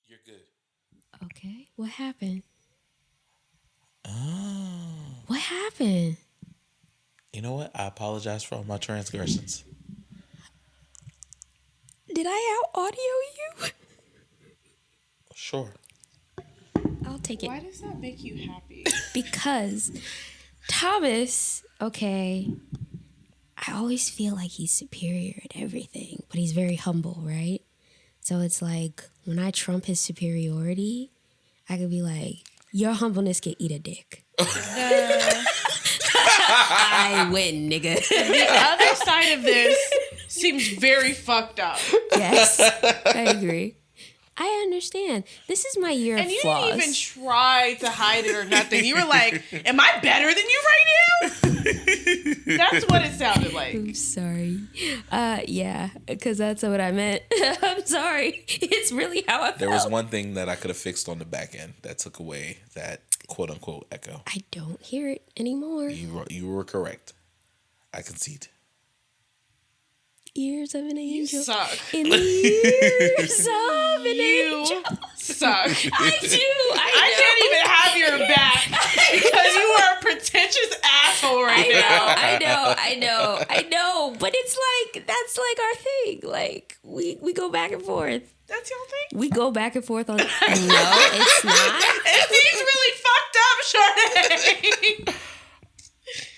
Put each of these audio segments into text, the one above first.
You're good. Okay. What happened? Oh. What happened? You know what? I apologize for all my transgressions. Did I out audio you? Sure. I'll take it. Why does that make you happy? Because Thomas, okay, I always feel like he's superior at everything, but he's very humble, right? So it's like when I trump his superiority, I could be like, your humbleness can eat a dick. I win, nigga. The other side of this seems very fucked up. Yes, I agree. I understand. This is my year And of you flaws. didn't even try to hide it or nothing. You were like, am I better than you right now? That's what it sounded like. I'm sorry. Yeah, because that's what I meant. I'm sorry. It's really how I felt. There was one thing that I could have fixed on the back end that took away that quote unquote echo. I don't hear it anymore. You were correct. I concede. Ears of an You angel. suck. In the ears of an You angel. suck. I do. I can't even have your back because you are a pretentious asshole right now. I know. But it's like, that's like our thing. Like, we go back and forth. That's your thing? We go back and forth on. No, it's not. It seems really fucked up, Sade.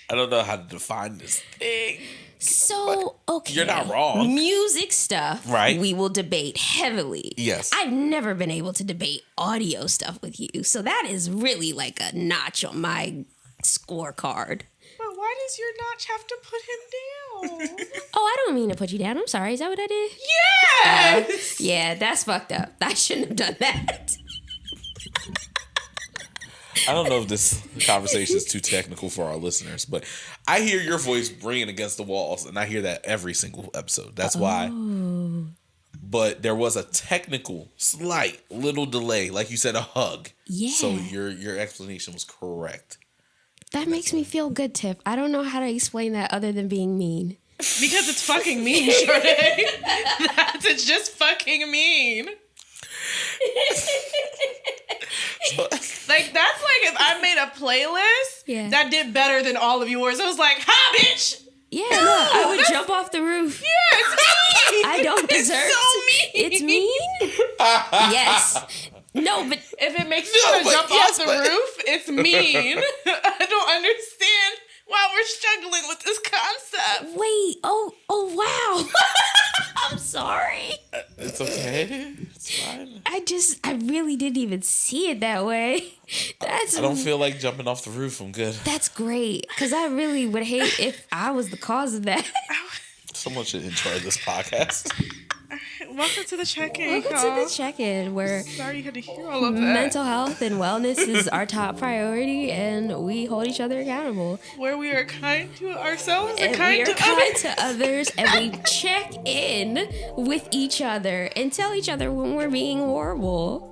I don't know how to define this thing. So, okay. You're not wrong. Music stuff, Right. we will debate heavily. Yes. I've never been able to debate audio stuff with you. So that is really like a notch on my scorecard. But why does your notch have to put him down? Oh, I don't mean to put you down. I'm sorry. Is that what I did? Yes! Yeah, that's fucked up. I shouldn't have done that. I don't know if this conversation is too technical for our listeners, but I hear your voice ringing against the walls, and I hear that every single episode. That's why. But there was a technical, slight, little delay, like you said, a hug. Yeah. So your explanation was correct. That makes me feel good, Tiff. I don't know how to explain that other than being mean. Because it's fucking mean, Sade. It's just fucking mean. Like, that's like if I made a playlist that did better than all of yours. It was like, ha, bitch! Yeah, no, I would jump off the roof. Yeah, it's mean! I don't deserve It's so mean! It's mean? Yes. No, but If it makes you want to jump off the roof, it's mean. I don't understand why we're struggling with this concept. wait. Oh, wow. I'm sorry. It's okay. It's fine. I really didn't even see it that way. I don't feel like jumping off the roof. I'm good. That's great. Because I really would hate if I was the cause of that. Someone should enjoy this podcast. Welcome to the check-in, Welcome to the check-in where Sorry you had to hear all of that. mental health and wellness is our top priority and we hold each other accountable. Where we are kind to ourselves and And kind we are to kind others. to others and we check in with each other and tell each other when we're being horrible.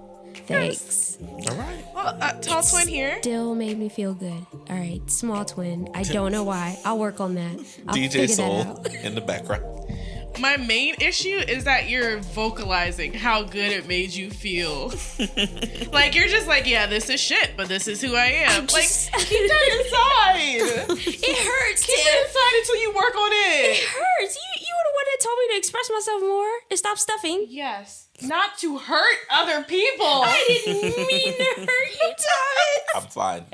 Thanks. All right. Well, tall twin here. Still made me feel good. All right, small twin. I don't know why. I'll work on that. I'll DJ figure Soul that out. in the background. My main issue is that you're vocalizing how good it made you feel. Like, you're just like, yeah, this is shit, but this is who I am. Like, keep that inside. It hurts, Keep it inside until you work on It it. hurts. You were the one that told me to express myself more and stop stuffing. Yes. Not to hurt other people. I didn't mean to hurt you, Thomas. I'm fine.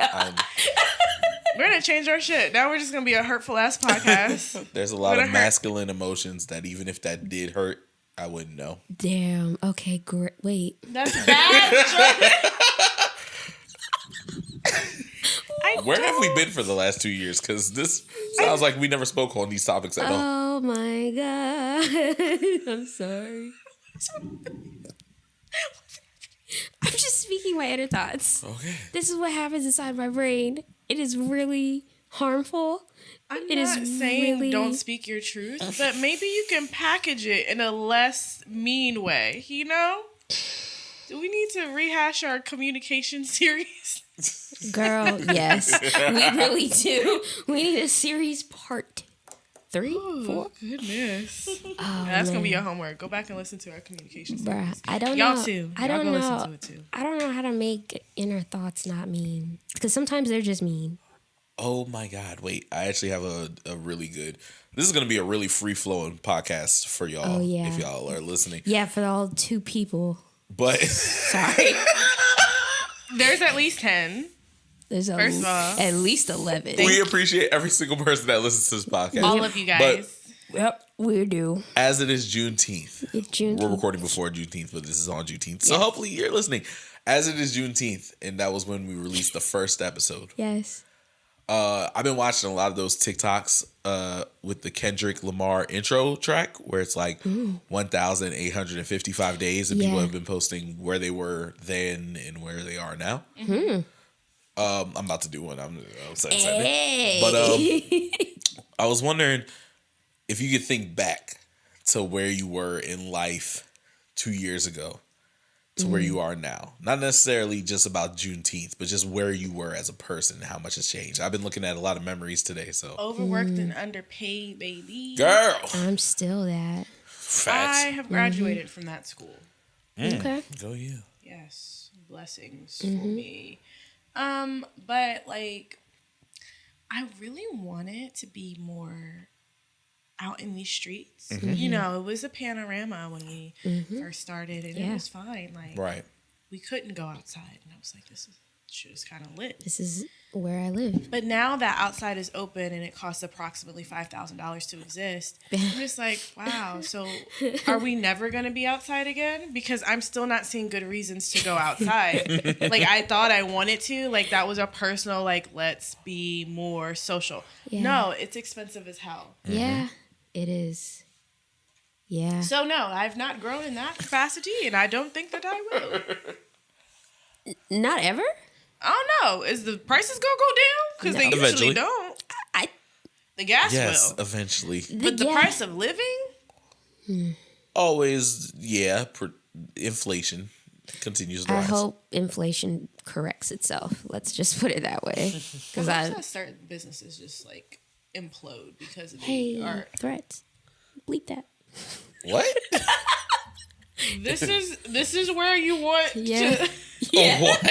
We're going to change our shit. Now we're just going to be a hurtful ass podcast. There's a lot Would of it hurt? masculine emotions that even if that did hurt, I wouldn't know. Damn. Okay, great. Wait. That's bad. Where have we been for the last 2 years? Because this sounds like we never spoke on these topics at all. Oh my God. I'm sorry. I'm just speaking my inner thoughts. Okay. This is what happens inside my brain. It is really harmful. I'm It not is saying really- don't speak your truth, but maybe you can package it in a less mean way, you know? Do we need to rehash our communication series? Girl, yes. We really do. We need a series part 3, 4. Goodness. Oh, That's gonna be man. your homework. Go back and listen to our communication Bruh, series. I don't Y'all know. too. I Y'all don't go know. listen to it too. I don't know how to make inner thoughts not mean. Because sometimes they're just mean. Oh my God! Wait, I actually have a really good. This is gonna be a really free flowing podcast for y'all. Oh, yeah. If y'all are listening. Yeah, for all 2 people. But Sorry. There's at least 10. There's First of all, at least 11. we appreciate every single person that listens to this podcast. all of you guys. Yep, we do. As it is Juneteenth, It's Juneteenth. we're recording before Juneteenth, but this is on Juneteenth, so hopefully you're listening. As it is Juneteenth, and that was when we released the first episode. Yes. I've been watching a lot of those TikToks with the Kendrick Lamar intro track, where it's like 1,855 days, and people Yeah. have been posting where they were then and where they are now. I'm about to do one. I'm so excited. Hey. But I was wondering if you could think back to where you were in life 2 years ago to where you are now. Not necessarily just about Juneteenth, but just where you were as a person and how much has changed. I've been looking at a lot of memories today. So, Overworked and underpaid, baby. girl, I'm still that. facts. I have graduated from that school. Okay. Go you. Yes, blessings for me. But like, I really wanted to be more out in these streets. You know, it was a panorama when we first started, and it was fine. Like, Right. we couldn't go outside, and I was like, this shit is kind of lit. This is where I live. But now that outside is open and it costs approximately $5,000 to exist, I'm just like, wow. So are we never going to be outside again? Because I'm still not seeing good reasons to go outside. Like, I thought I wanted to. Like, that was a personal, like, let's be more social. Yeah. No, it's expensive as hell. Yeah, it is. Yeah. So no, I've not grown in that capacity, and I don't think that I will. Not ever? I don't know. Is the prices gonna go down? Because they usually Eventually. don't. I The gas Yes, will. eventually. But the yeah. price of living? Always, yeah. Inflation continues to I rise. hope inflation corrects itself. Let's just put it that way. Because I hope that certain businesses just like implode because of hey, the art. threats. Bleep that. What? This is where you want Yeah. to. Oh, what?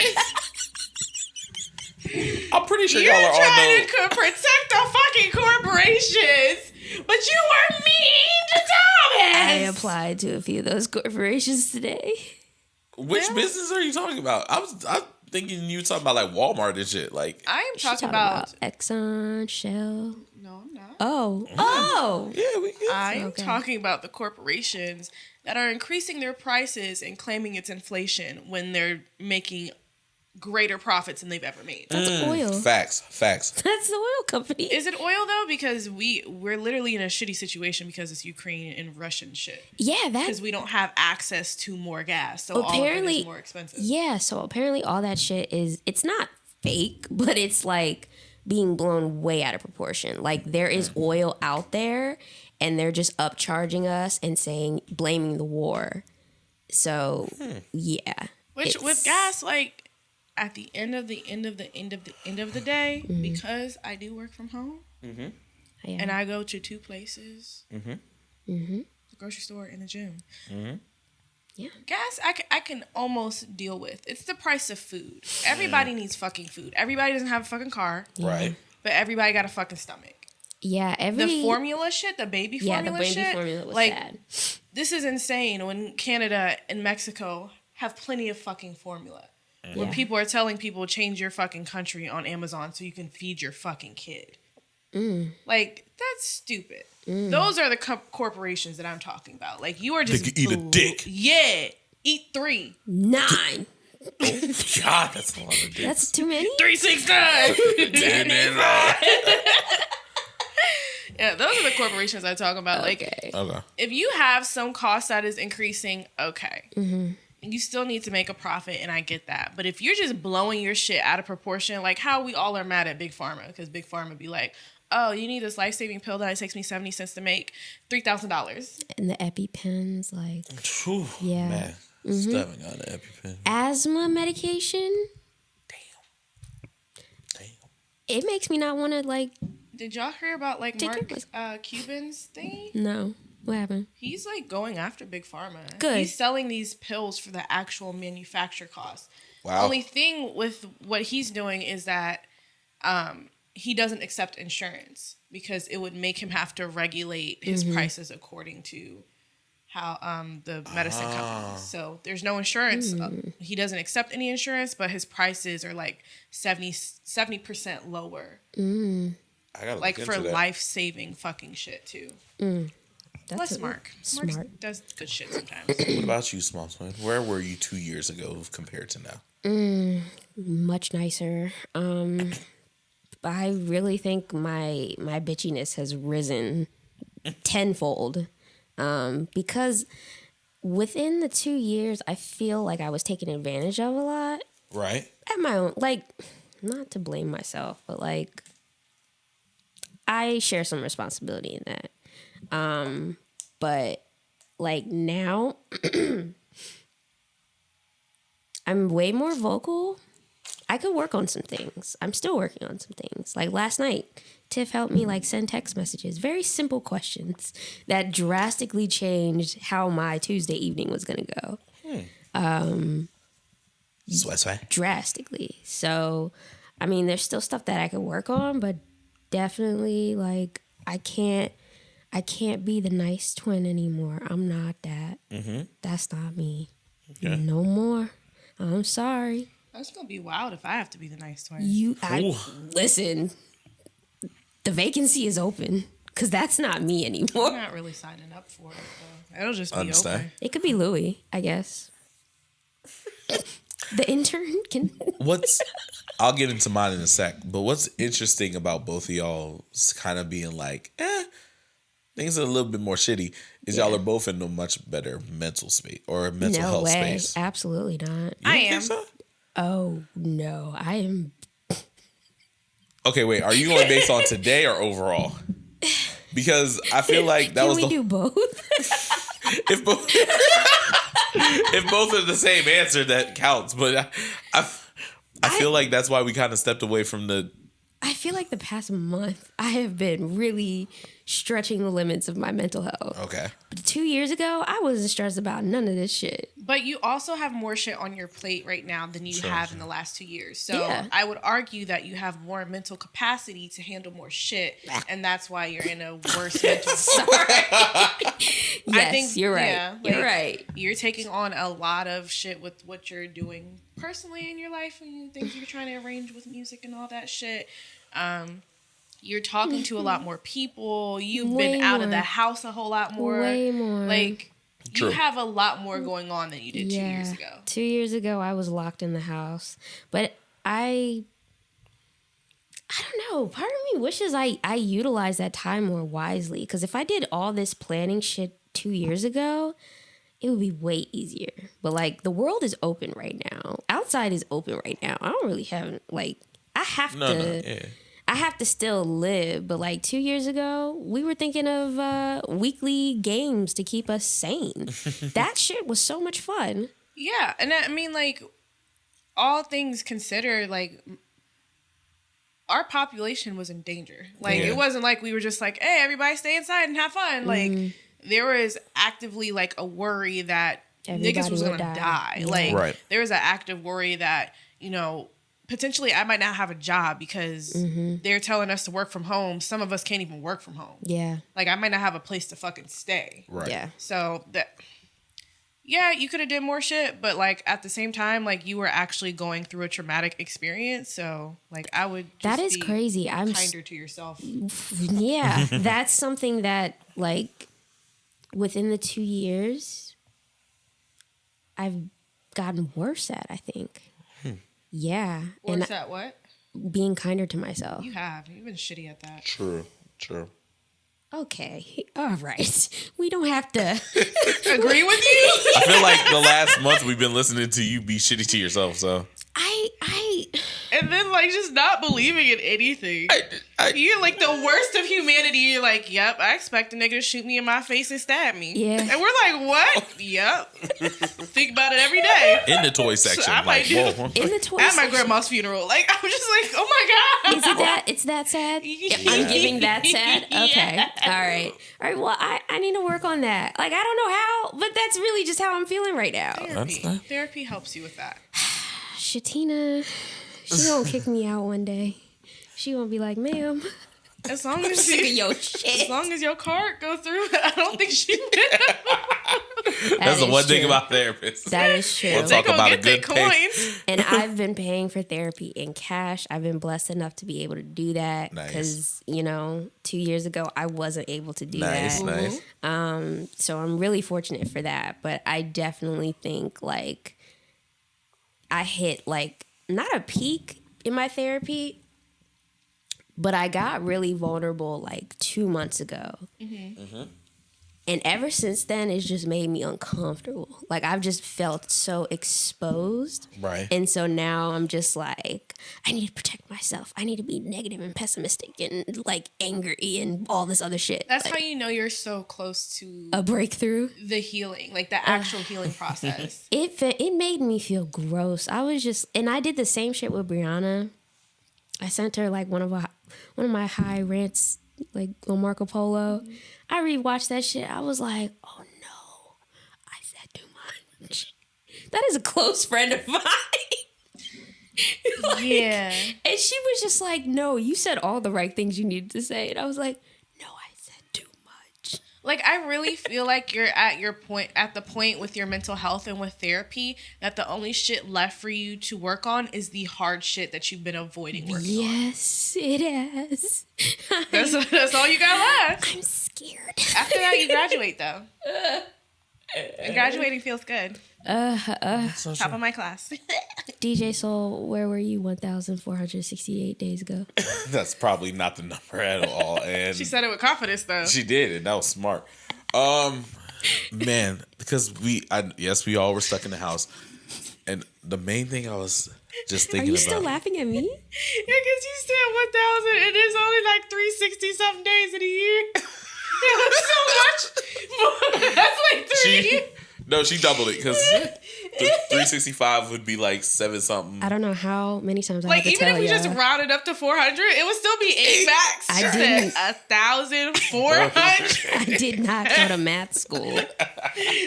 I'm pretty sure You're y'all are trying on to protect the fucking corporations, but you were mean to Thomas. I applied to a few of those corporations today. Which business are you talking about? I'm thinking you talking about like Walmart and shit. Like, I am She talking about. Exxon, Shell. No, I'm not. Oh. yeah, we get I am Okay. talking about the corporations that are increasing their prices and claiming it's inflation when they're making greater profits than they've ever made. That's oil. Facts. That's the oil company. Is it oil though? Because we're literally in a shitty situation because it's Ukraine and Russian shit. Yeah, that. Because we don't have access to more gas, so all of it Apparently- is more expensive. Yeah, so apparently all that shit it's not fake, but it's like being blown way out of proportion. Like there is oil out there and they're just upcharging us and blaming the war. So yeah. Which it's- with gas, like at the end of the day, Mm-hmm. because I do work from home Yeah. and I go to two places, the grocery store and the gym. Yeah. Gas, I can almost deal with. It's the price of food. Everybody needs fucking food. Everybody doesn't have a fucking car, Right. but everybody got a fucking stomach. Yeah, The formula shit, the baby yeah, formula the baby shit, formula was like, sad. this is insane when Canada and Mexico have plenty of fucking formula. When Yeah. people are telling people change your fucking country on Amazon so you can feed your fucking kid. Like, that's stupid. Those are the corporations that I'm talking about. Like, you are just... They could eat a dick. Yeah. Eat 3. 9. God, that's a lot of dicks. That's too many? 369. Yeah, those are the corporations I talk about. Like, Okay. if you have some cost that is increasing, okay. And you still need to make a profit, and I get that. But if you're just blowing your shit out of proportion, like how we all are mad at Big Pharma, because Big Pharma be like, oh, you need this life-saving pill that it takes me 70 cents to make, $3,000. And the EpiPens, like Whew, Yeah. man. Stepping on the EpiPen. asthma medication. Damn. It makes me not want to like Did y'all hear about like Take Mark your Cuban's thing? No. What happened? He's like going after Big Pharma. Good. He's selling these pills for the actual manufacture cost. Wow. Only thing with what he's doing is that he doesn't accept insurance because it would make him have to regulate his prices according to how the medicine companies. So there's no insurance. He doesn't accept any insurance, but his prices are like 70% lower. I gotta Like look for into that. life-saving fucking shit too. Bless Mark. Smart. Mark does good shit sometimes. What about you, Small Twin? Where were you 2 years ago compared to now? Much nicer. I really think my bitchiness has risen tenfold. Because within the 2 years, I feel like I was taken advantage of a lot. Right. At my own, like, not to blame myself, but like, I share some responsibility in that. But like now, I'm way more vocal. I could work on some things. I'm still working on some things. Like last night, Tiff helped me like send text messages, very simple questions that drastically changed how my Tuesday evening was gonna go. Sweat. Drastically. So, I mean, there's still stuff that I could work on, but definitely like I can't be the nice twin anymore. I'm not that. That's not me. Okay. No more. I'm sorry. That's gonna be wild if I have to be the nice twin. Listen. The vacancy is open because that's not me I'm anymore. not really signing up for it though. It'll just be Understand. open. It could be Louis, I guess. The intern can. I'll get into mine in a sec, but what's interesting about both of y'all kind of being like, things are a little bit more shitty is y'all are both in a much better mental space or mental No health way. space. Absolutely not. You I don't am. think so? Oh, no. I am. Okay, wait. Are you going based on today or overall? Because I feel like that Can was we do both? if both if both are the same answer, that counts. But I feel like that's why we kind of stepped away from the. I feel like the past month I have been really stretching the limits of my mental health. Okay. But 2 years ago, I wasn't stressed about none of this shit. But you also have more shit on your plate right now than you have in the last 2 years. So Yeah. I would argue that you have more mental capacity to handle more shit, and that's why you're in a worse mental Yes, you're right. yeah, You're like, right. You're taking on a lot of shit with what you're doing personally in your life and things you're trying to arrange with music and all that shit. You're talking to a lot more people. You've Way been out of more. the house a whole lot more. Way more. Like, True. you have a lot more going on than you did 2 years ago. 2 years ago, I was locked in the house. But I don't know. Part of me wishes I utilized that time more wisely. Because if I did all this planning shit 2 years ago, it would be way easier. But like the world is open right now. Outside is open right now. I don't really have like I have I have to still live, but like 2 years ago, we were thinking of weekly games to keep us sane. That shit was so much fun. Yeah, and I mean, like, all things considered, like, our population was in danger. Like, Yeah. it wasn't like we were just like, hey, everybody stay inside and have fun. Like, there was actively, like, a worry that Everybody niggas was would going to die. die. Yeah. Like, Right. there was an active worry that, you know, potentially I might not have a job because they're telling us to work from home. Some of us can't even work from home. Yeah. Like, I might not have a place to fucking stay. Right. Yeah. So that, yeah, you could have did more shit, but like at the same time, like you were actually going through a traumatic experience. So like I would just That is be crazy. I'm kinder to yourself. Yeah, that's something that like within the 2 years I've gotten worse at, I think. Yeah. Or and is that what? being kinder to myself. You have. You've been shitty at that. True. Okay. All right. We don't have to. Agree with you? I feel like the last month we've been listening to you be shitty to yourself. So I And then like just not believing in anything. I You're like the worst of humanity. You're like, yep, I expect a nigga to shoot me in my face and stab me. Yeah. And we're like, what? Yep. Think about it every day. In the toy section. I might do. Whoa. In the toy At my section. grandma's funeral. Like, I'm just like, oh my God. Is it that? It's that sad? I'm giving that sad? Okay. Yeah. All right. Well, I need to work on that. Like, I don't know how, but that's really just how I'm feeling right now. Therapy helps you with that. Shatina, she gonna kick me out one day. She gonna be like, ma'am, As long as sick of you, your shit. as long as your card goes through, I don't think she will. That's the is one thing true. about therapists. That is true. We'll They talk gonna about a get their good pay. coins. And I've been paying for therapy in cash. I've been blessed enough to be able to do that Nice. because, 2 years ago, I wasn't able to do Nice, that. nice. So I'm really fortunate for that. But I definitely think like I hit like not a peak in my therapy, but I got really vulnerable like 2 months ago. And ever since then, it's just made me uncomfortable. Like, I've just felt so exposed. Right. And so now I'm just like, I need to protect myself. I need to be negative and pessimistic and, like, angry and all this other shit. That's like, how you know you're so close to a breakthrough. the healing, like the actual healing process. It made me feel gross. I was just, and I did the same shit with Brianna. I sent her, like, one of my high rants, like, on Marco Polo. I rewatched that shit. I was like, oh no, I said too much. That is a close friend of mine. Like, Yeah. And she was just like, no, you said all the right things you needed to say. And I was like, no, I said too much. Like, I really feel like you're at the point with your mental health and with therapy that the only shit left for you to work on is the hard shit that you've been avoiding working on. Yes, it has. That's all you got left. I'm scared. After that, you graduate, though. And graduating feels good. Top of my class. DJ Soul, where were you 1,468 days ago? That's probably not the number at all. And She said it with confidence, though. she did, and that was smart. Man, because we all were stuck in the house, and the main thing I was just Are thinking you about. still laughing at me? Yeah, because you said 1,000 and there's only like 360-something days in a year. That was so much. That's like three. She doubled it because 365 would be like 7 something. I don't know how many times I Like, had to even tell if we y'all. just rounded up to 400, it would still be 8 max. I She didn't. said 1,400. I did not go to math school.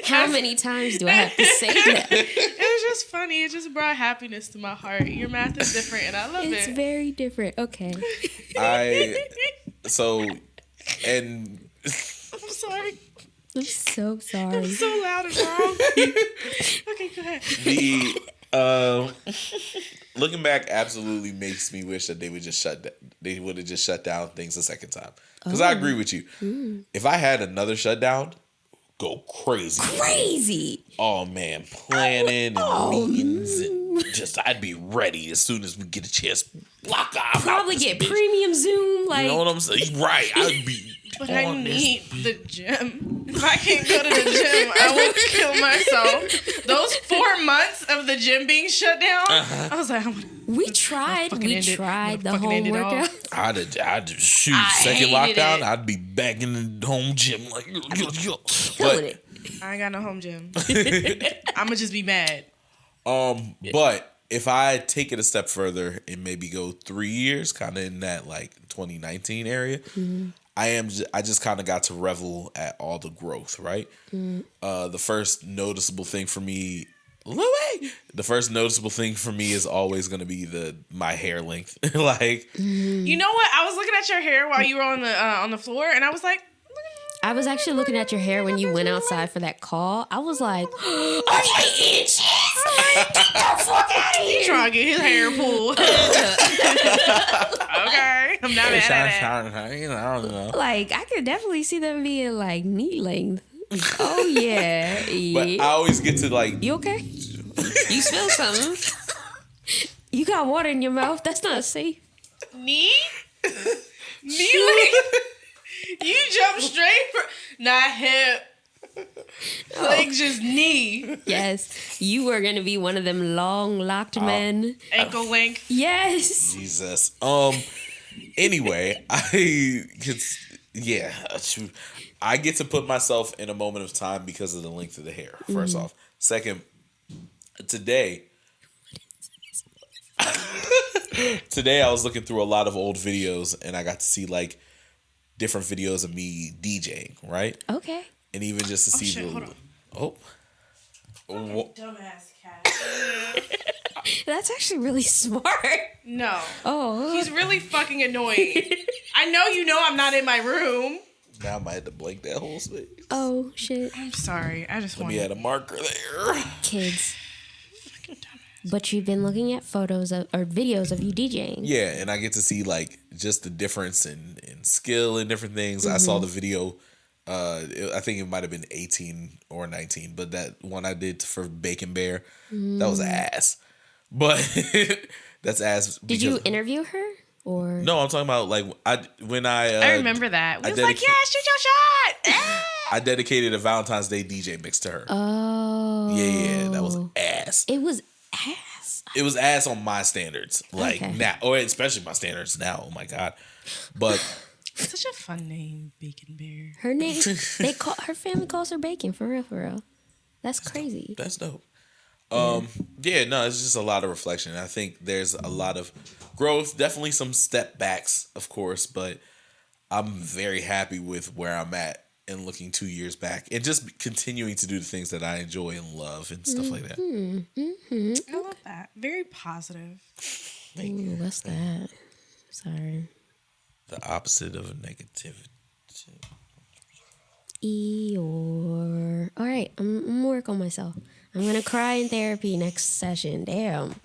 How many times do I have to say that? It was just funny. It just brought happiness to my heart. Your math is different, and I love It's it. very different. Okay. And I'm sorry. I'm so sorry. I'm so loud and wrong. Okay, go ahead. looking back absolutely makes me wish that they would have just shut down things a second time. Because I agree with you. If I had another shutdown, go crazy. Crazy. Oh man, planning and meetings and just I'd be ready as soon as we get a chance. Block off. Probably out this get bitch. premium Zoom. Like, You know what I'm saying? Right. I'd be But I on this need the gym. If I can't go to the gym, I will kill myself. Those 4 months of the gym being shut down, I was like, we tried. fucking We end it. tried the Fucking home end it all. workout. I'd shoot. I Second hated lockdown, it. I'd be back in the home gym like Killing but it. I ain't got no home gym. I'ma just be mad. but if I take it a step further and maybe go 3 years, kind of in that like 2019 area, I just kind of got to revel at all the growth, right? The first noticeable thing for me, is always going to be my hair length. Like, You know what? I was looking at your hair while you were on the floor, and I was like, I was actually looking at your hair when you went outside for that call. I was like, are they inches? Get the fuck out of here. trying to get his hair pulled. Okay, I'm not mad at that. I don't know. Like, I could definitely see them being like knee length. Oh, yeah. But I always get to like, You okay? You smell something. You got water in your mouth. That's not safe. Knee length. You jump straight for not hip. Like just knee. Yes. You were going to be one of them long locked men. Ankle length. Yes. Jesus. Anyway, I get to put myself in a moment of time because of the length of the hair. First off, second, today I was looking through a lot of old videos and I got to see like different videos of me DJing, right? Okay. And even just to see shit, hold on. Dumbass cat. That's actually really smart. No. Oh. He's really fucking annoying. I know I'm not in my room. Now I might have to blank that whole space. Oh, shit. I'm sorry. I just Let want me add a marker there. Kids. But you've been looking at photos of, or videos of you DJing. Yeah, and I get to see like just the difference in skill and different things. I saw the video. I think it might have been 18 or 19, but that one I did for Bacon Bear, that was ass. But that's ass. Did you interview her or No, I'm talking about like I remember that. We was like, yeah, shoot your shot. I dedicated a Valentine's Day DJ mix to her. Oh. Yeah, that was ass. It was ass. It was ass on my standards, like Okay. now, or especially my standards now. Oh my god! But Such a fun name, Bacon Bear. Her name, her family calls her Bacon, for real, for real. That's crazy. that's dope. Yeah, no, it's just a lot of reflection. I think there's a lot of growth, definitely some step backs, of course, but I'm very happy with where I'm at and looking 2 years back and just continuing to do the things that I enjoy and love and stuff like that. I love that. Very positive. Ooh, what's that? Sorry. The opposite of negativity. Eeyore. All right, I'm gonna work on myself. I'm gonna cry in therapy next session. Damn.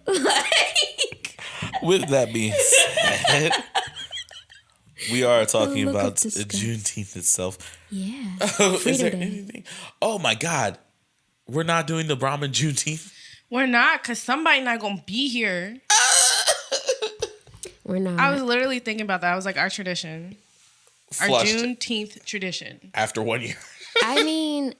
Like, With that being said, we are talking Look about at this guy. Juneteenth itself. yeah. Is Freedom there Day. anything? Oh my God, we're not doing the Brahmin Juneteenth. We're not, because somebody not going to be here. We're not. I was literally thinking about that. I was like, our tradition. Our Flushed Juneteenth tradition. after 1 year. I mean,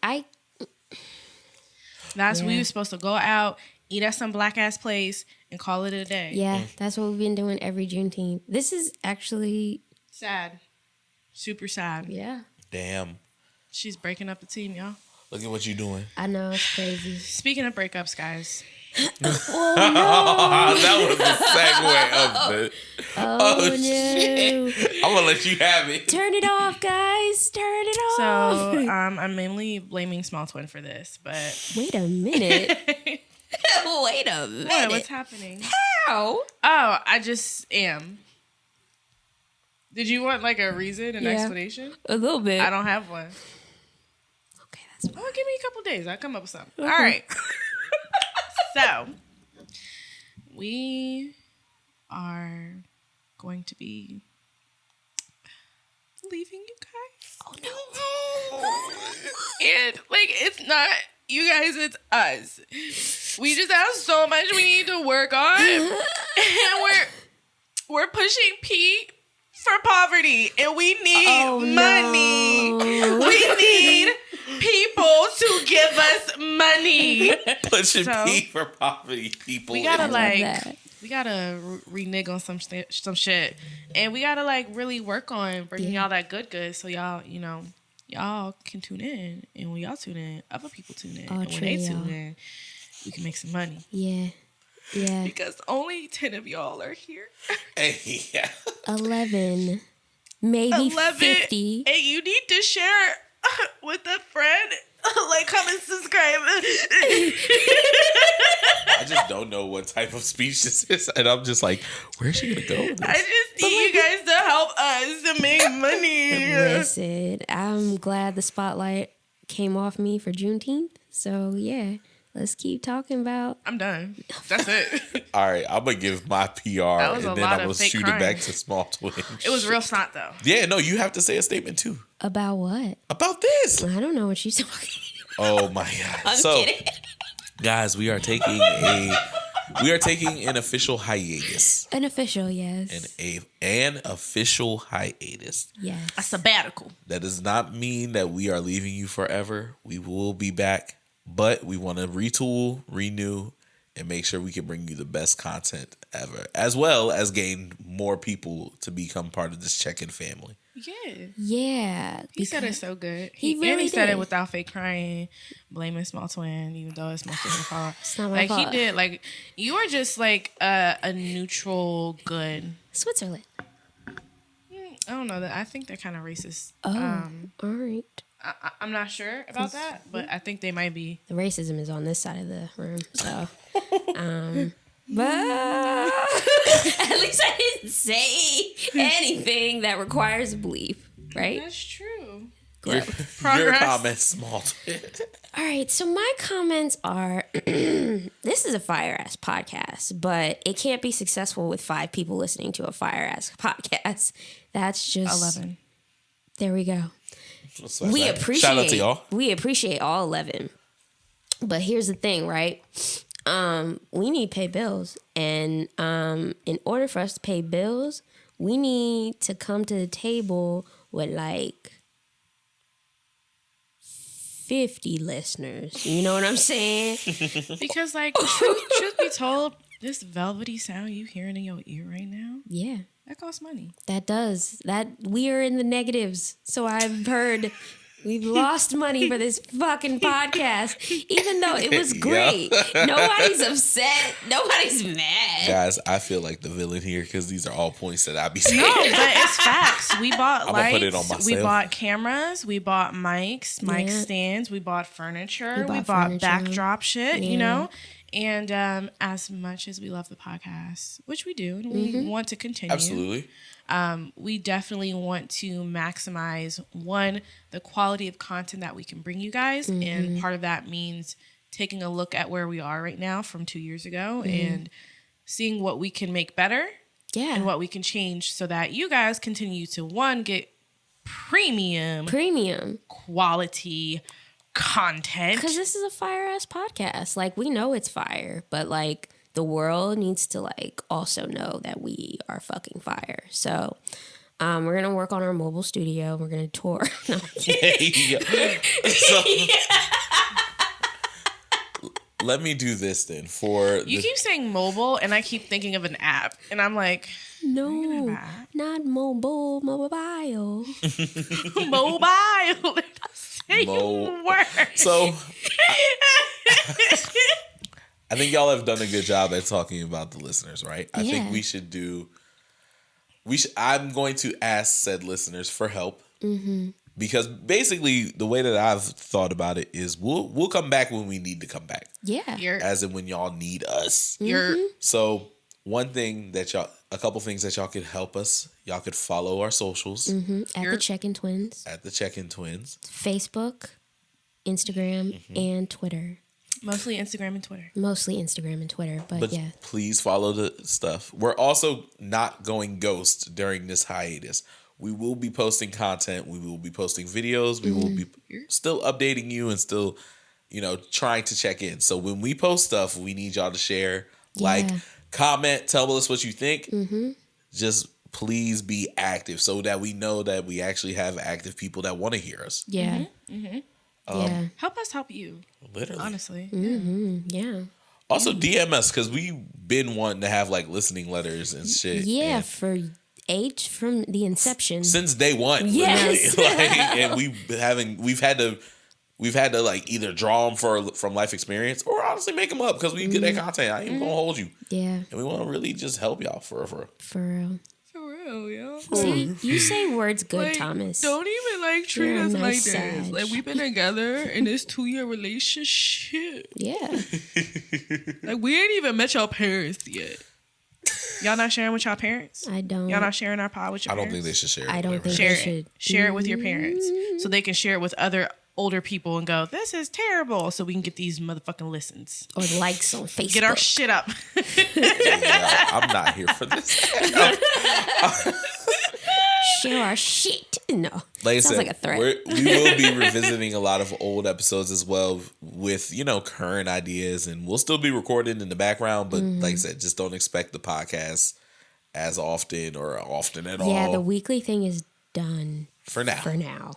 That's we Yeah. were supposed to go out, eat at some black ass place, and call it a day. yeah, that's what we've been doing every Juneteenth. This is actually, Sad. Super sad. yeah. Damn, She's breaking up the team, y'all. look at what you're doing. I know, it's crazy. Speaking of breakups, guys. That was the segue of it. Oh, no. Shit. I'm gonna let you have it. Turn it off, guys. Turn it So off. I'm mainly blaming Small Twin for this, but Wait a minute. Wait a minute. what? What's happening? How? Oh, I just am. Did you want like a reason, an Yeah. explanation? A little bit. I don't have one. Okay, that's fine. Oh, give me a couple days. I'll come up with something. All right. So, we are going to be leaving you guys. Oh, no. And, like, it's not you guys, it's us. We just have so much we need to work on. And we're pushing Pete for poverty. And we need money. No. We need people to give us money. Pushing So- P for poverty people. We gotta love like that. we gotta renege on some shit, and we gotta like really work on bringing y'all that good. So y'all, y'all can tune in, and when y'all tune in, other people tune in, Oh, and when true, they y'all. tune in, we can make some money Yeah. Yeah. because only 10 of y'all are here. Hey, yeah. 11. Maybe 50. And you need to share with a friend. Like, comment, subscribe. I just don't know what type of speech this is, and I'm just like, where's she gonna go with this? I just need you guys to help us to make money. Listen, I'm glad the spotlight came off me for Juneteenth. So, yeah, let's keep talking about. I'm done. That's it. All right, I'm gonna give my PR, That was and a then lot I'm of gonna fake shoot crime. it back to Small Twin. It was real snot, though. Yeah, no, you have to say a statement too About what? about this. I don't know what she's talking. Oh my god! I'm so, kidding. guys, we are taking an official hiatus, An official, yes. an official hiatus. Yes. A sabbatical. That does not mean that we are leaving you forever. We will be back, but we want to retool, renew, and make sure we can bring you the best content ever, as well as gain more people to become part of this check-in family. Yeah. Yeah. He said it so good. He really and he said did. it without fake crying, blaming small twin, even though it's mostly her fault. It's not my Like fault. he did. Like you are just like a neutral good. Switzerland. I don't know that. I think they're kind of racist. Oh, all right. I'm not sure about that, but I think they might be. The racism is on this side of the room, so. But at least I didn't say anything that requires a belief, right? That's true. Your Progress. comments, small twin. All right, so my comments are this is a fire ass podcast, but it can't be successful with 5 people listening to a fire ass podcast. That's just 11. There we go. Shout out to y'all. We appreciate all 11. But here's the thing, right? We need to pay bills. And in order for us to pay bills, we need to come to the table with like 50 listeners. You know what I'm saying? Because like truth be told, this velvety sound you hearing in your ear right now, Yeah. that costs money. That does. That we are in the negatives. So I've heard we've lost money for this fucking podcast, even though it was great. Nobody's upset. Nobody's mad. Guys, I feel like the villain here because these are all points that I be saying. No, but it's facts. We bought I'm gonna put it on lights, we myself. bought cameras, we bought mic Yeah. stands, we bought furniture, We we bought bought furniture. backdrop shit, Yeah. you know? And as much as we love the podcast, which we do, and we want to continue. Absolutely. We definitely want to maximize, one, the quality of content that we can bring you guys. And part of that means taking a look at where we are right now from 2 years ago and seeing what we can make better Yeah. and what we can change so that you guys continue to, one, get premium quality content. Because this is a fire ass podcast. Like, we know it's fire, but like the world needs to like also know that we are fucking fire. So we're gonna work on our mobile studio. We're gonna tour. No. So, let me do this then. You keep saying mobile, and I keep thinking of an app, and I'm like, No, app? not mobile. mobile. Say Mo- word. So I think y'all have done a good job at talking about the listeners, right? I think Yeah. we should do. I'm going to ask said listeners for help because basically the way that I've thought about it is we'll come back when we need to come back, Yeah. as in when y'all need us. You're So a couple things that y'all could help us. Y'all could follow our socials At You're- the Check-In Twins, at the Check-In Twins. Facebook, Instagram, and Twitter. mostly Instagram and Twitter. Mostly Instagram and Twitter, but But yeah. please follow the stuff. We're also not going ghost during this hiatus. We will be posting content. We will be posting videos. We will be still updating you and still, trying to check in. So when we post stuff, we need y'all to share, like, Yeah. comment, tell us what you think. Just please be active so that we know that we actually have active people that want to hear us. Yeah. Yeah. Help us help you, Literally. honestly. Yeah. Also DM us because we've been wanting to have like listening letters and shit. Yeah, and from the inception. since day one. Yes. literally. And we've had to like either draw them from life experience or honestly make them up because we get that content. I ain't even gonna hold you. Yeah, And we want to really just help y'all for for real. For real, yo. See, you say words good, Like, Thomas. Don't even like treat You're a us nice like this. Sag. Like we've been together in this 2-year relationship. Yeah. Like we ain't even met y'all parents yet. Y'all not sharing with y'all parents? I don't. Y'all not sharing our pod with your I don't parents? think they should share it. I don't whatever. think share they should. it. Share it with your parents so they can share it with other older people and go, this is terrible, so we can get these motherfucking listens. Or likes on Facebook. Get our shit up. Yeah, I'm not here for this. Share our shit. No. Like I Sounds said, like a threat. we will be revisiting a lot of old episodes as well with, current ideas, and we'll still be recording in the background. But like I said, just don't expect the podcast as often or often at all. Yeah, the weekly thing is done for now. for now.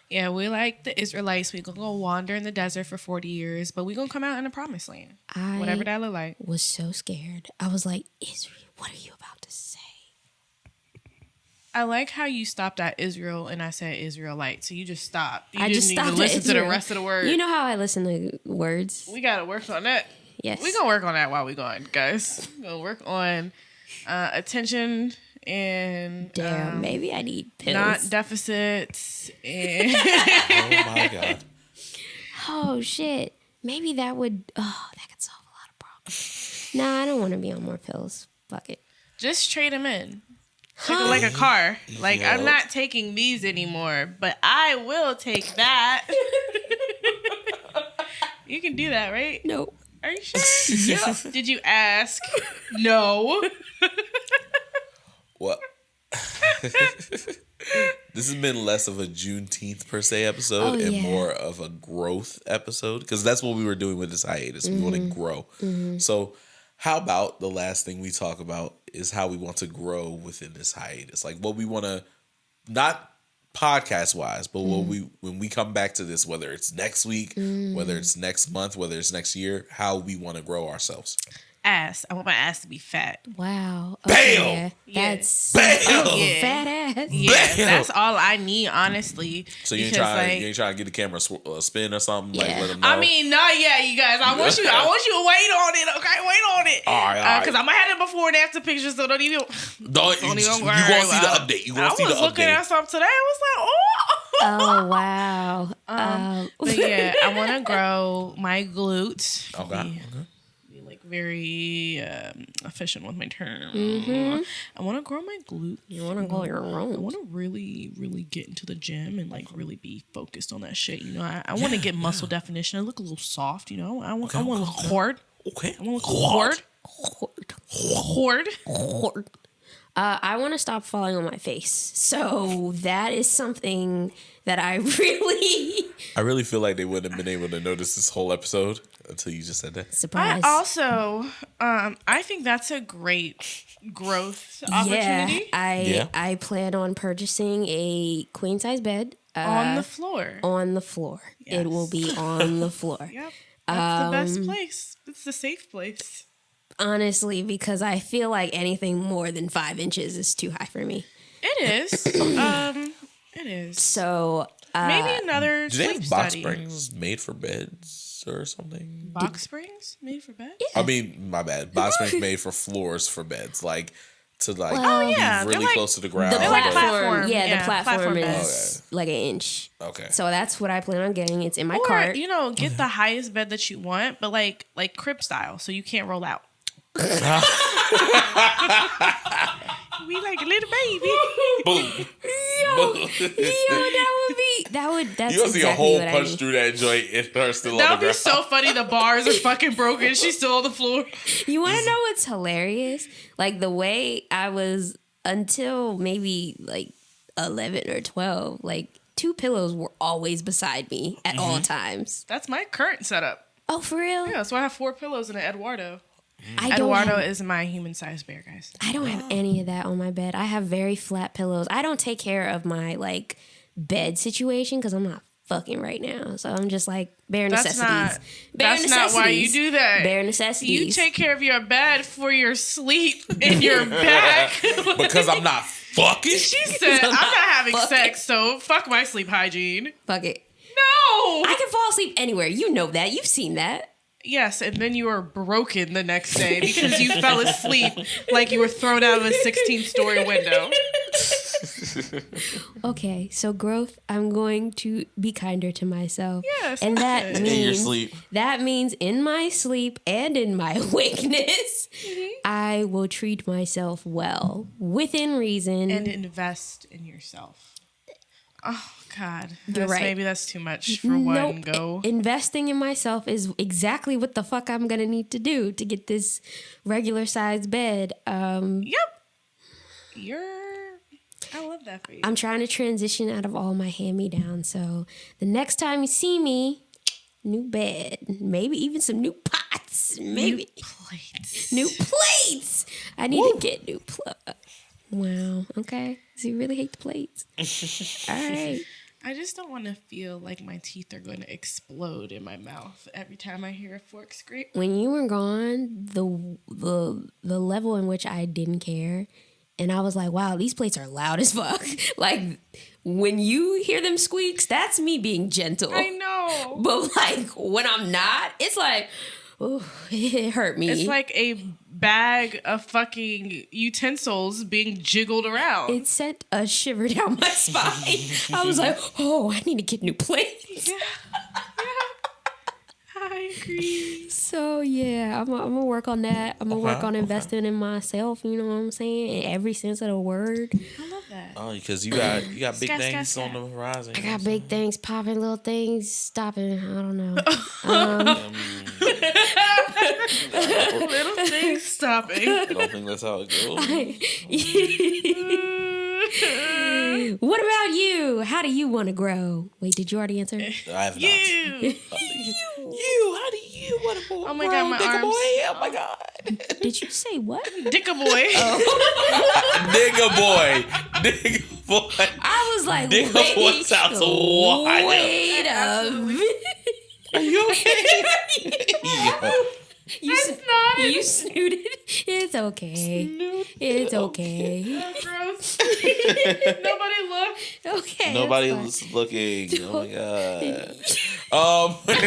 Yeah, we like the Israelites. We gonna go wander in the desert for 40 years, but we gonna come out in the promised land. Whatever that look like. Was so scared. I was like, Israel, what are you about to say? I like how you stopped at Israel and I said Israelite. So you just stopped. You I didn't just even stopped listen at to the Israel. rest of the words. You know how I listen to words? We gotta work on that. Yes. We gonna work on that while we going, guys. We gonna work on attention and Damn, maybe I need pills. not deficits and Oh my God. Oh shit. Maybe that could solve a lot of problems. Nah, I don't want to be on more pills. Fuck it. just trade them in. Like a car. Like, Yo. I'm not taking these anymore, but I will take that. You can do that, right? No. Are you sure? Yeah. Did you ask? No. Well, this has been less of a Juneteenth per se episode and more of a growth episode, because that's what we were doing with this hiatus. We want to grow. So how about the last thing we talk about is how we want to grow within this hiatus? Like what we want to, not podcast wise, but what when we come back to this, whether it's next week, whether it's next month, whether it's next year, how we want to grow ourselves. Ass. I want my ass to be fat. Wow. Bam! That's Bam! Yeah. fat ass. Yeah, Bam! that's all I need, honestly. So you ain't trying to get the camera spin or something? Like, let them know? I mean, not yet, you guys. I want you to wait on it, okay? Wait on it. All right. Because I'm going to have the before and after pictures, so don't even... You Don't going even to worry see the about it. update. You going to see the I was looking update. at something today. I was like, oh. Oh wow. But yeah, I want to grow my glutes. Okay. Be like very efficient with my term. I want to grow my glutes. You want to go your I own? want to really, really get into the gym and like really be focused on that shit. You know, I want to get muscle definition. I look a little soft. You know, I want to look hard. Okay. I want to look hard. I want to stop falling on my face. So that is something that I really feel like they wouldn't have been able to notice this whole episode until you just said that. surprised. I also, I think that's a great growth opportunity. I plan on purchasing a queen size bed on the floor. On the floor. Yes. It will be on the floor. Yep. That's the best place. It's the safe place. Honestly, because I feel like anything more than 5 inches is too high for me. It is. It is. So Maybe another Do they sleep have box study. springs made for beds or something? Box springs made for bed? Yeah. I mean, my bad. Box springs made for floors for beds, like to like Well, be yeah, they're really like- close to the ground. the They're like platform, platform. yeah, Yeah, the platform platform is like an inch. Okay. So that's what I plan on getting. It's in my Or, cart. you know, get the highest bed that you want, but like crib style, so you can't roll out. Be like a little baby. Boom. That's You gonna see exactly a hole what I punch need. through that joint and her still That on would the be ground. so funny. The bars are fucking broken. She's still on the floor. You want to know what's hilarious? Like the way I was until maybe like 11 or 12, like 2 pillows were always beside me at all times. That's my current setup. Oh, for real? Yeah, so I have 4 pillows in an Eduardo. I don't Eduardo have, is my human-sized bear, guys. I don't have any of that on my bed. I have very flat pillows. I don't take care of my like bed situation because I'm not fucking right now. So I'm just like bare necessities. That's not why you do that. Bare necessities. You take care of your bed for your sleep and your back. Because I'm not fucking. She said, I'm not having Fuck sex, so fuck my sleep hygiene. Fuck it. No! I can fall asleep anywhere. You know that. You've seen that. Yes, and then you are broken the next day because you fell asleep like you were thrown out of a 16-story window. Okay, so growth, I'm going to be kinder to myself. Yes, and that okay. means In your sleep. That means in my sleep and in my awakeness, I will treat myself well, within reason. And invest in yourself. Oh, God. You're right. Maybe that's too much for one go. Investing in myself is exactly what the fuck I'm gonna need to do to get this regular size bed. Yep. I love that for you. I'm trying to transition out of all my hand-me-downs. So the next time you see me, new bed, maybe even some new pots, maybe new plates. I need to get new Wow. Okay. So you really hate the plates? All right. I just don't want to feel like my teeth are going to explode in my mouth every time I hear a fork scrape. When you were gone, the level in which I didn't care, and I was like, wow, these plates are loud as fuck. Like, when you hear them squeaks, that's me being gentle. I know. But like when I'm not, it's like, oh, it hurt me. It's like a bag of fucking utensils being jiggled around. It sent a shiver down my spine. I was like, oh, I need to get new plates. Yeah. I agree. So yeah, I'm gonna work on that. I'm gonna work on investing in myself. You know what I'm saying? In every sense of the word. I love that. Oh, because you got big Scat, things scat, on the horizon. I got big things popping, little things stopping. I don't know. Little things stopping. I don't think that's how it goes. What about you? How do you want to grow? Wait, did you already answer? I have not. You. How do you want to grow? Oh my God, my Dick arms. boy? Oh my God. Did you say what? Dicka boy. Nigga boy. Nigga boy. I was like, Nigga wait, boy sounds wild. wait a minute. Are you okay? Yeah. You snooted. It's okay. It's okay. Gross. Nobody look. Okay. Nobody that's was looking. Oh my God. Don't look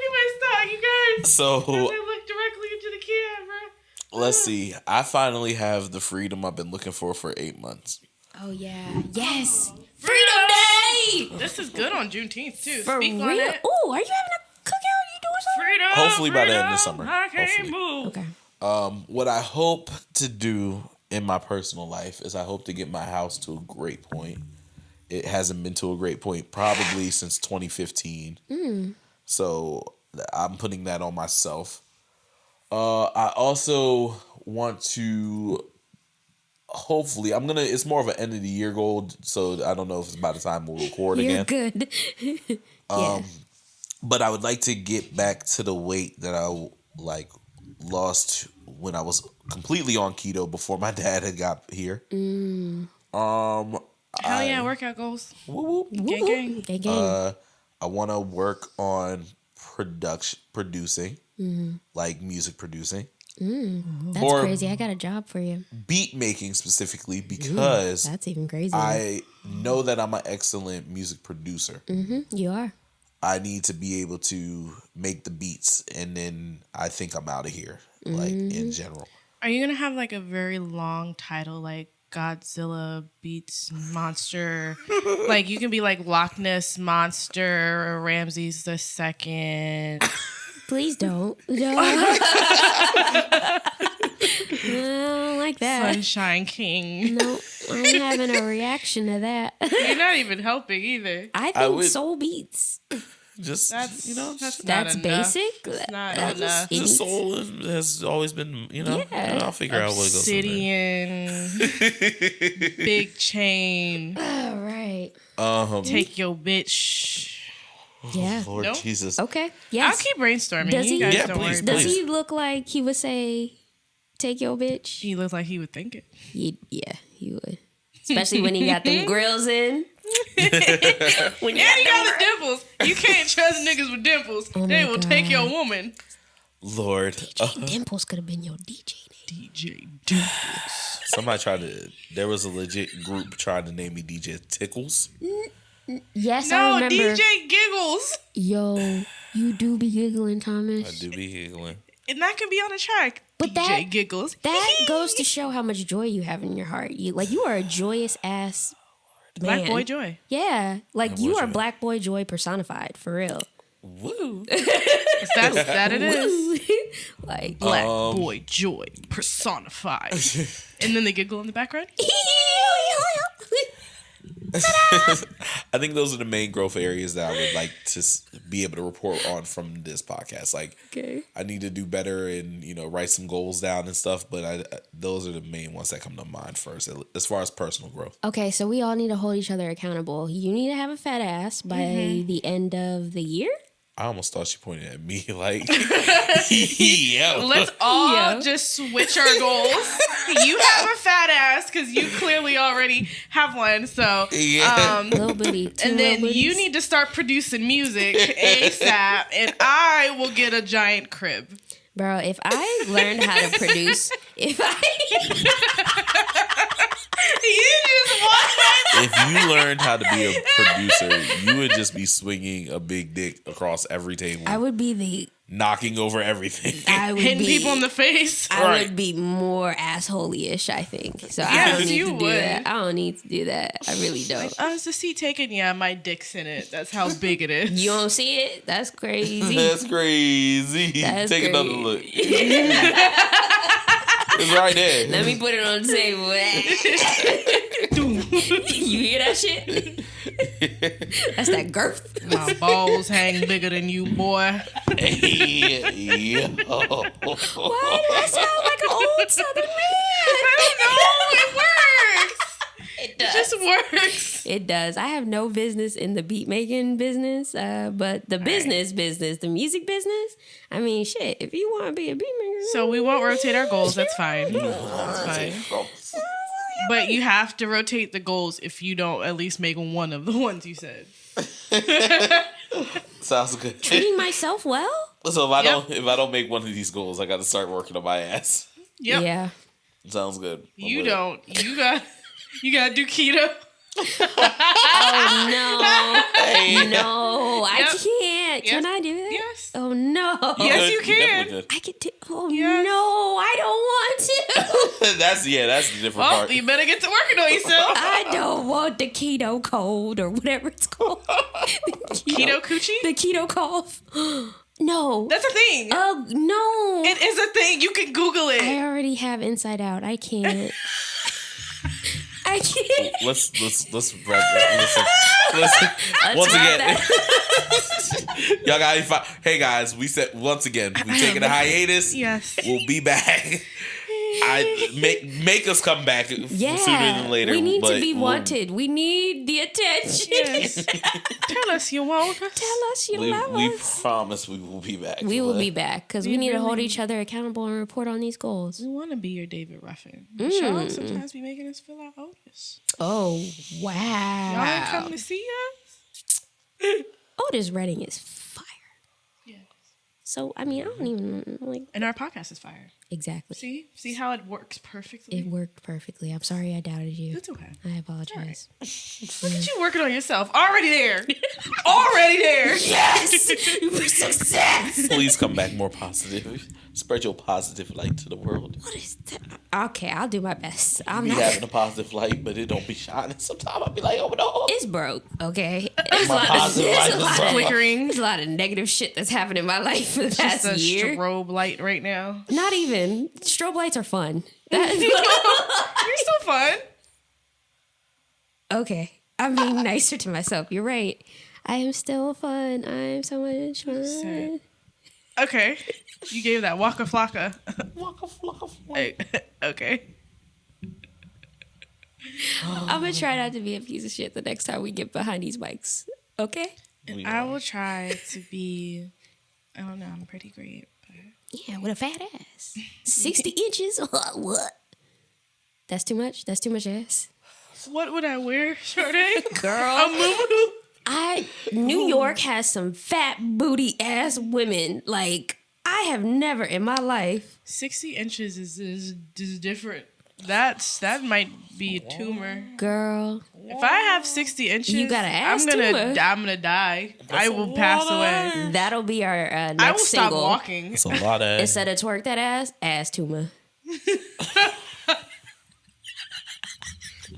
at my stomach, you guys. So I look directly into the camera. let's see. I finally have the freedom I've been looking for 8 months. Oh yeah. Yes. Freedom Day. This is good on Juneteenth too. For Speak real. on it. Oh, are you having a cookout? You doing something? Freedom. Hopefully by the end of the freedom, summer. I can't Hopefully. move. Okay. What I hope to do in my personal life is I hope to get my house to a great point. It hasn't been to a great point probably since 2015. So I'm putting that on myself. I also want to hopefully it's more of an end of the year goal, so I don't know if it's by the time we'll record You're again. good. Yeah. But I would like to get back to the weight that I lost when I was completely on keto before my dad had got here. Hell yeah, workout goals. Whoop, whoop. Gang, gang. Gang, gang. I want to work on producing, like music producing. That's or crazy. I got a job for you. beat making specifically because That's even crazier. I know that I'm an excellent music producer. You are. I need to be able to make the beats, and then I think I'm out of here, like in general. Are you gonna have like a very long title like Godzilla beats monster? Like you can be like Loch Ness Monster or Ramses the Second. Please don't. No. I don't like that. Sunshine King. No, I'm having a reaction to that. You're not even helping either. I think would- soul beats. Just That's That's not enough. basic. That's not That's enough. it. the soul has always been, Yeah. I'll figure out what it goes from there. Obsidian. Big chain. All right. Take your bitch. Yeah. Lord No? Jesus. Okay. Yes. I'll keep brainstorming. Does you he- guys Yeah, don't please, worry about Does it. please. he look like he would say, "Take your bitch"? He looks like he would think it. Yeah, he would. Especially when he got them grills in. When you And he got the dimples. You can't trust niggas with dimples. Oh They my will take God. your woman. Lord. DJ Dimples could have been your DJ name. DJ Dimples. Somebody there was a legit group trying to name me DJ Tickles. Yes, I No, remember. DJ Giggles. Yo, you do be giggling, Thomas. I do be giggling. And that can be on a track. But DJ that- Giggles. That goes to show how much joy you have in your heart. You are a joyous ass man. Black Boy Joy. Yeah, like Black you Boy are Joy. Black Boy Joy personified for real. Woo. That it is. Like Black Boy Joy personified. And then they giggle in the background. I think those are the main growth areas that I would like to be able to report on from this podcast. Like, Okay. I need to do better and write some goals down and stuff. But those are the main ones that come to mind first, as far as personal growth. Okay, so we all need to hold each other accountable. You need to have a fat ass by the end of the year. I almost thought she pointed at me like, yeah. Let's all just switch our goals. You have a fat ass because you clearly already have one. So, little booty, and then you need to start producing music ASAP, and I will get a giant crib. Bro, if I learned how to produce, You just want. If you learned how to be a producer, you would just be swinging a big dick across every table. I would be the knocking over everything. Hitting people in the face. I would be more assholey-ish, I think. So I don't need to do that. I don't need to do that. I really don't. Is the seat taken? Yeah, my dick's in it. That's how big it is. You don't see it? That's crazy. That's crazy. That's Take crazy. another look. It's right there. Let me put it on the table. You hear that shit? That's that girth. My balls hang bigger than you, boy. Hey, yo. Why do I sound like an old Southern man? I don't know. It works. It does. It just works. It does. I have no business in the beat making business, but the business, the music business. I mean, shit. If you want to be a beat maker, So we won't rotate our goals. That's fine. That's fine. But you have to rotate the goals if you don't at least make one of the ones you said. Sounds good. treating myself well. So if I don't make one of these goals, I got to start working on my ass. Yep. Yeah. Sounds good. You don't. You got to do keto. Oh no. Hey. No, I can't. Yes. Can I do that? Yes. Oh no. Yes, you definitely can. could. I could do. Oh Yes. no, I don't want to. That's the different Well, part. you better get to working on yourself. I don't want the keto cold or whatever it's called. Keto coochie? The keto cough. No. That's a thing. Oh no. It is a thing. You can Google it. I already have Inside Out. I can't. I can't. Let's wrap that. Listen. Once again, y'all got. Hey guys, we said once again we taking a hiatus. Yes. We'll be back. Make us come back sooner than later. We need to be we'll- wanted. We need the attention. Yes. Tell us you won't. Tell us you We love us. promise we will be back. We will be back because we We need to hold really- each other accountable and report on these goals. We want to be your David Ruffin. Y'all sometimes be making us feel like Otis. Oh, Y'all ain't come wow. to see us? Otis Redding is fire. Yeah. So, I mean, I don't even like And our podcast is fire. exactly. See how it works perfectly? It worked perfectly. I'm sorry I doubted you. It's okay. I apologize. Look at you working on yourself. Already there. Already there. Yes! Success! Please come back more positive. Spread your positive light to the world. What is that? Okay, I'll do my best. I'm Be not. having a positive light, but it don't be shining. Sometimes I'll be like, oh no. It's broke, okay? There's a My lot of, positive there's light a is lot of, broke. Flickering. there's a lot of negative shit that's happened in my life for the past Just a year. strobe light right now. Not even. Strobe lights are fun. You're still fun. Okay. I'm being nicer to myself. You're right. I am still fun. I am so much fun. Sad. Okay. You gave that Waka Flocka. Okay. I'm going to try not to be a piece of shit the next time we get behind these mics. Okay? And I will try to be, I don't know, I'm pretty great. But Yeah, with a fat ass. 60 inches? What? That's too much? That's too much ass? what would I wear, Sade? Girl. A muumuu? New York has some fat booty ass women. Like, I have never in my life. 60 inches is different. That might be a tumor. Girl. If I have 60 inches, You got an ass tumor. I'm gonna die. I will pass away. That'll be our next I will stop single. walking. It's a lot of. Instead of twerk that ass tumor.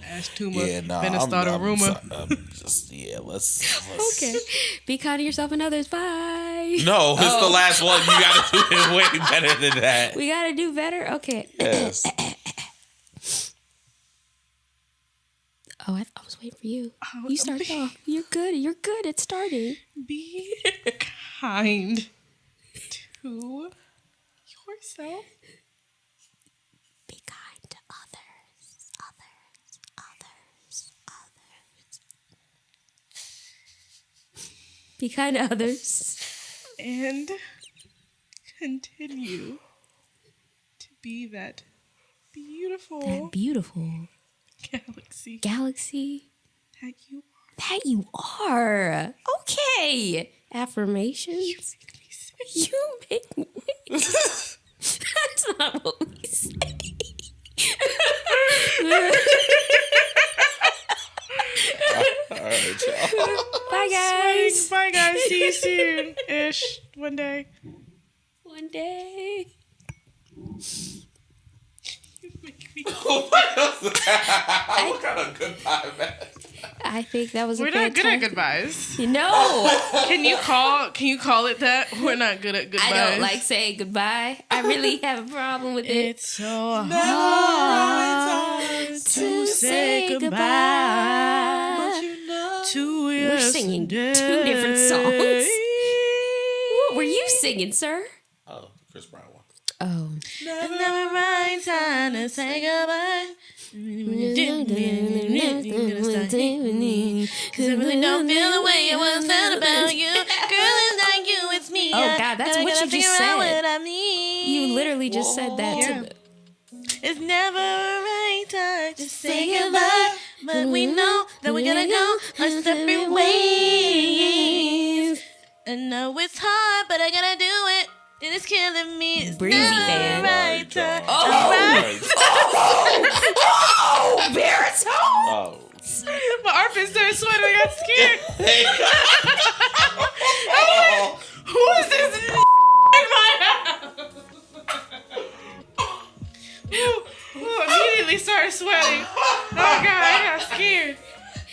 Ass tumor. Yeah, nah. Finna start a rumor. Let's. Okay. Be kind to yourself and others. Bye. No, it's the last one. You gotta do it way better than that. We gotta do better? Okay. Yes. Oh, I was waiting for you. Oh, You start off. You're good. You're good at starting. Be kind to yourself. Be kind to others. Others. Be kind to others. and continue to be that beautiful galaxy that you are. That you are. Okay. Affirmations. You make me sick. That's not what we say. All right, y'all. Bye, guys. Bye, guys. See you soon. Ish. One day. One day. You make me. What kind of goodbye, man? I think that was We're a good not good time. at goodbyes. No. Can you call it that? We're not good at goodbyes. I don't like saying goodbye. I really have a problem with it. It's so Never hard right to say goodbye But you know. to We're singing two different songs. What were you singing, sir? Oh, Chris Brown one. Oh. Never right time to say goodbye. Cause I really don't feel the way I once felt about you. Girl, it's not you, it's me. Oh, God, that's what you just said. What I mean. You literally just said that Yeah. to It's never a right time to say goodbye, but we know that we're gonna go our separate ways. I know it's hard, but I gotta do it. And it's killing me. It's Breezy never fan. a right time. Oh, baritone. oh. My armpits started sweating. I got scared. Oh. Who is this in my house? Ooh, immediately started sweating. Oh God, I got scared.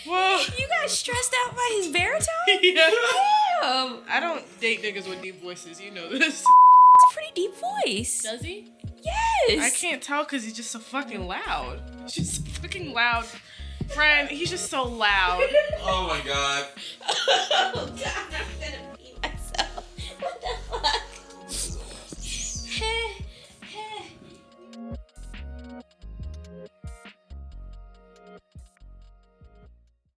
Whoa. You got stressed out by his baritone? Yeah. Damn. I don't date niggas with deep voices. You know this. It's a pretty deep voice. Does he? Yes. I can't tell because he's just so fucking loud. He's just so fucking loud. Friend, he's just so loud. Oh my God. Oh, God. I'm gonna